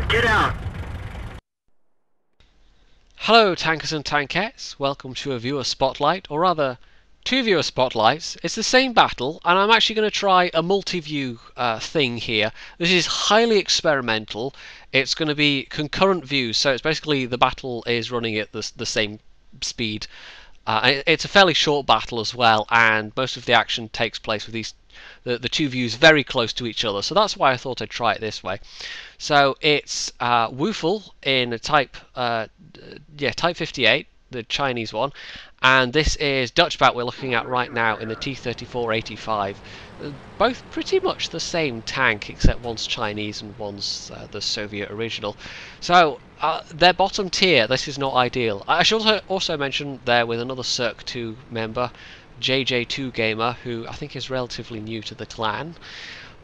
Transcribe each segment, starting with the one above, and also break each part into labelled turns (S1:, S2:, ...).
S1: get out!
S2: Hello tankers and tankettes, welcome to a viewer spotlight, or rather, two viewer spotlights. It's the same battle, and I'm actually going to try a multi-view thing here. This is highly experimental. It's going to be concurrent views, so it's basically the battle is running at the same speed. It's a fairly short battle as well, and most of the action takes place with the two views very close to each other, so that's why I thought I'd try it this way. So it's Woofle in a type 58, the Chinese one, and this is Dutchbat we're looking at right now in the T-34-85. Both pretty much the same tank, except one's Chinese and one's the Soviet original. So they're bottom tier. This is not ideal. I should also mention they're with another Cirque 2 member, JJ2 Gamer, who I think is relatively new to the clan.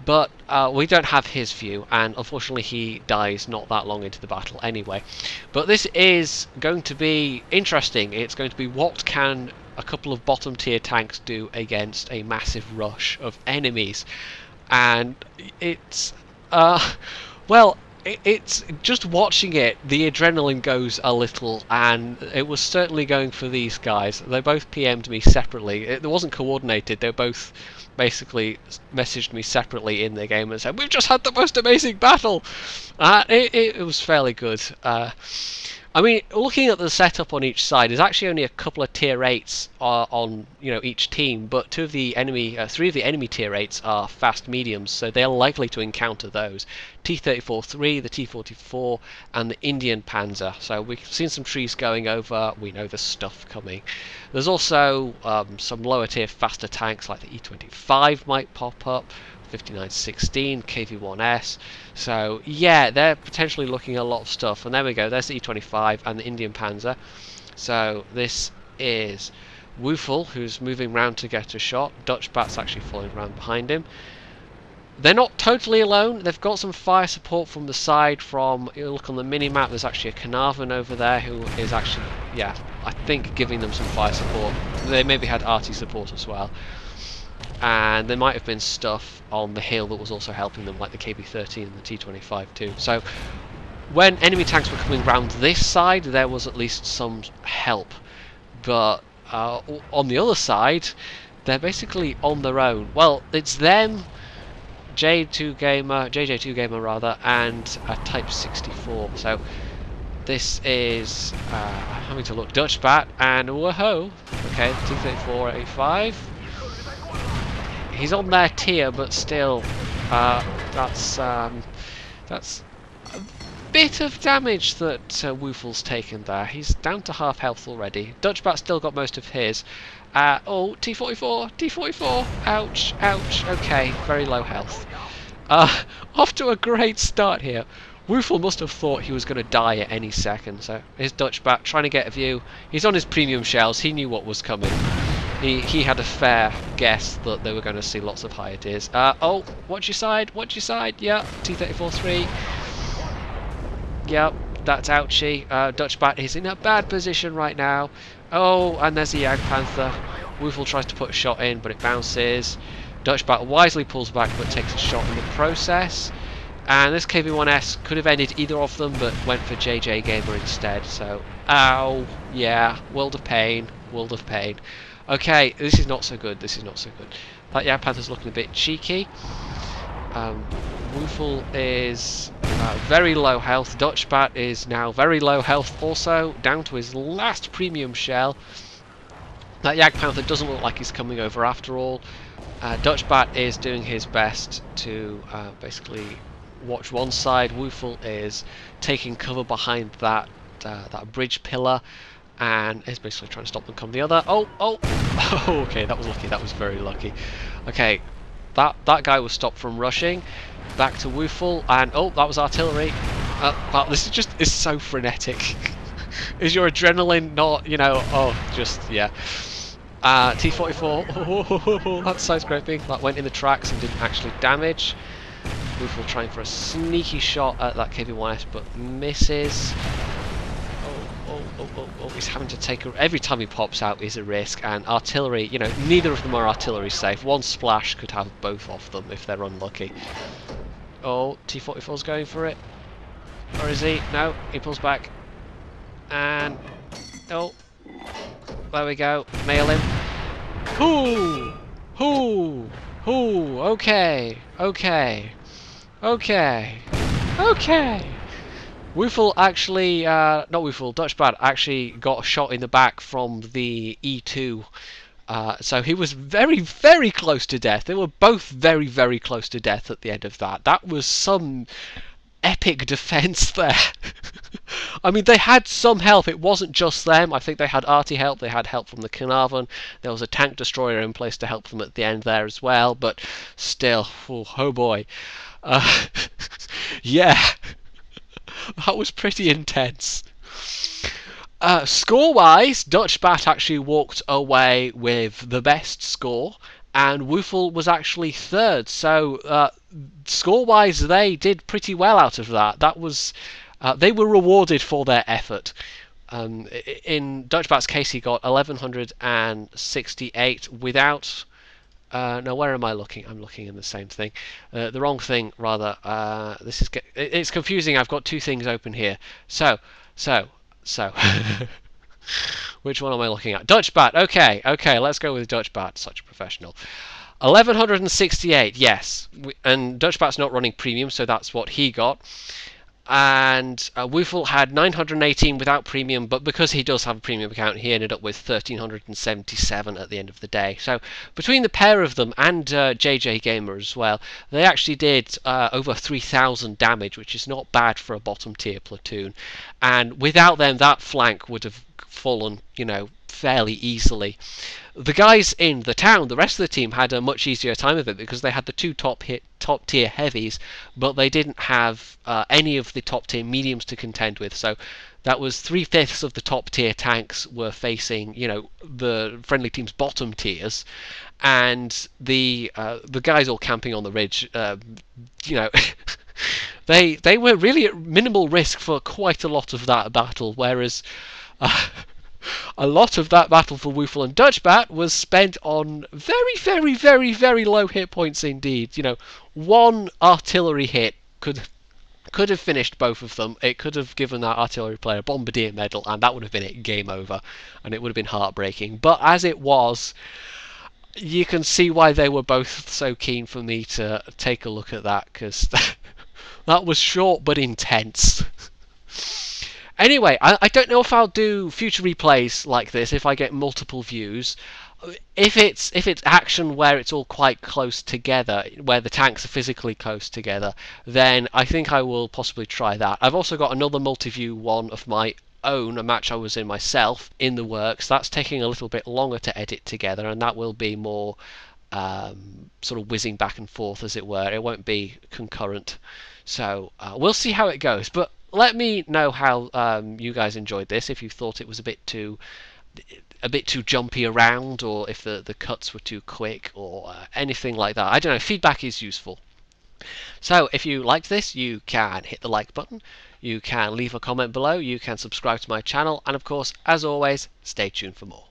S2: But we don't have his view, and unfortunately he dies not that long into the battle anyway. But this is going to be interesting. It's going to be what can a couple of bottom tier tanks do against a massive rush of enemies. And it's well, it's just watching it, the adrenaline goes a little, and it was certainly going for these guys. They both PM'd me separately. It wasn't coordinated. They both basically messaged me separately in the game and said, "We've just had the most amazing battle." It was fairly good. I mean, looking at the setup on each side, there's actually only a couple of tier 8s on each team, but three of the enemy tier 8s are fast mediums, so they're likely to encounter those. T-34-3, the T-44, and the Indian Panzer. So we've seen some trees going over. We know there's stuff coming. There's also some lower tier faster tanks like the E-25 might pop up. 5916, KV-1S. So yeah, they're potentially looking at a lot of stuff. And there we go, there's the E-25 and the Indian Panzer. So this is Woofle, who's moving round to get a shot. Dutchbat's actually following around behind him. They're not totally alone. They've got some fire support from the side. From, you look on the mini-map, there's actually a Carnarvon over there who is actually, yeah, I think giving them some fire support. They maybe had arty support as well. And there might have been stuff on the hill that was also helping them, like the KB-13 and the T-25 too. So when enemy tanks were coming round this side, there was at least some help. But on the other side, they're basically on their own. Well, it's them, JJ2 Gamer rather, and a Type 64. So this is having to look Dutchbat and whoa, okay, T-34-85. He's on their tier, but still, that's a bit of damage that Woofle's taken there. He's down to half health already. Dutchbat's still got most of his. Oh, T-44, T-44, ouch, ouch. Okay, very low health. Off to a great start here. Woofle must have thought he was going to die at any second. So here's Dutchbat trying to get a view. He's on his premium shells. He knew what was coming. He had a fair guess that they were going to see lots of higher tiers. Oh, watch your side, yeah, T-34-3. Yep, that's ouchie. Dutchbat is in a bad position right now. Oh, and there's the Jagdpanther. Woofle tries to put a shot in, but it bounces. Dutchbat wisely pulls back, but takes a shot in the process. And this KV-1S could have ended either of them, but went for JJ Gamer instead. So, ow, yeah, world of pain, world of pain. Okay, this is not so good, this is not so good. That Jagdpanther's looking a bit cheeky. Woofle is very low health. Dutchbat is now very low health also, down to his last premium shell. That Jagdpanther doesn't look like he's coming over after all. Dutchbat is doing his best to basically watch one side. Woofle is taking cover behind that bridge pillar, and is basically trying to stop them come the other. Oh, okay, that was lucky, that was very lucky. Okay, that guy was stopped from rushing. Back to Woofle, and oh, that was artillery. Wow, this is just, it's so frenetic. Is your adrenaline not, just, yeah. T-44, oh, that's side scraping. That went in the tracks and didn't actually damage. Woofle trying for a sneaky shot at that KV-1S, but misses. Oh, he's having to take every time he pops out is a risk, and artillery, neither of them are artillery safe. One splash could have both of them if they're unlucky. Oh, T-44's going for it. Or is he? No, he pulls back. And... oh. There we go. Nail him. Hoo! Hoo! Hoo! Okay. Okay. Okay. Okay. Woofle actually... not Woofle, Dutchbat actually got a shot in the back from the E2. So he was very, very close to death. They were both very, very close to death at the end of that. That was some epic defense there. I mean, they had some help. It wasn't just them. I think they had arty help. They had help from the Carnarvon. There was a tank destroyer in place to help them at the end there as well. But still, oh boy. Yeah, that was pretty intense. Score-wise, Dutchbat actually walked away with the best score, and Woofle was actually third. So score-wise, they did pretty well out of that. That was they were rewarded for their effort. In Dutchbat's case, he got 1168 without. No, where am I looking? I'm looking in the same thing. The wrong thing, rather. This is it's confusing. I've got two things open here. So. Which one am I looking at? Dutchbat. Okay, let's go with Dutchbat. Such a professional. 1168, yes. And Dutchbat's not running premium, so that's what he got. And Woofle had 918 without premium, but because he does have a premium account, he ended up with 1377 at the end of the day. So between the pair of them and JJ Gamer as well, they actually did over 3,000 damage, which is not bad for a bottom tier platoon. And without them, that flank would have fallen, you know, fairly easily. The guys in the town, the rest of the team, had a much easier time of it because they had the two top tier heavies, but they didn't have any of the top tier mediums to contend with. So that was 3/5 of the top tier tanks were facing, you know, the friendly team's bottom tiers, and the guys all camping on the ridge, you know. They were really at minimal risk for quite a lot of that battle, whereas a lot of that battle for Woofle and Dutchbat was spent on very, very, very, very low hit points indeed. You know, one artillery hit could have finished both of them. It could have given that artillery player a bombardier medal, and that would have been it, game over, and it would have been heartbreaking. But as it was, you can see why they were both so keen for me to take a look at that, because that was short but intense. Anyway, I don't know if I'll do future replays like this if I get multiple views. If it's action where it's all quite close together, where the tanks are physically close together, then I think I will possibly try that. I've also got another multi-view one of my own, a match I was in myself, in the works. That's taking a little bit longer to edit together, and that will be more sort of whizzing back and forth, as it were. It won't be concurrent. So we'll see how it goes. But let me know how you guys enjoyed this, if you thought it was a bit too jumpy around, or if the cuts were too quick, or anything like that. I don't know, feedback is useful. So if you liked this, you can hit the like button, you can leave a comment below, you can subscribe to my channel, and of course, as always, stay tuned for more.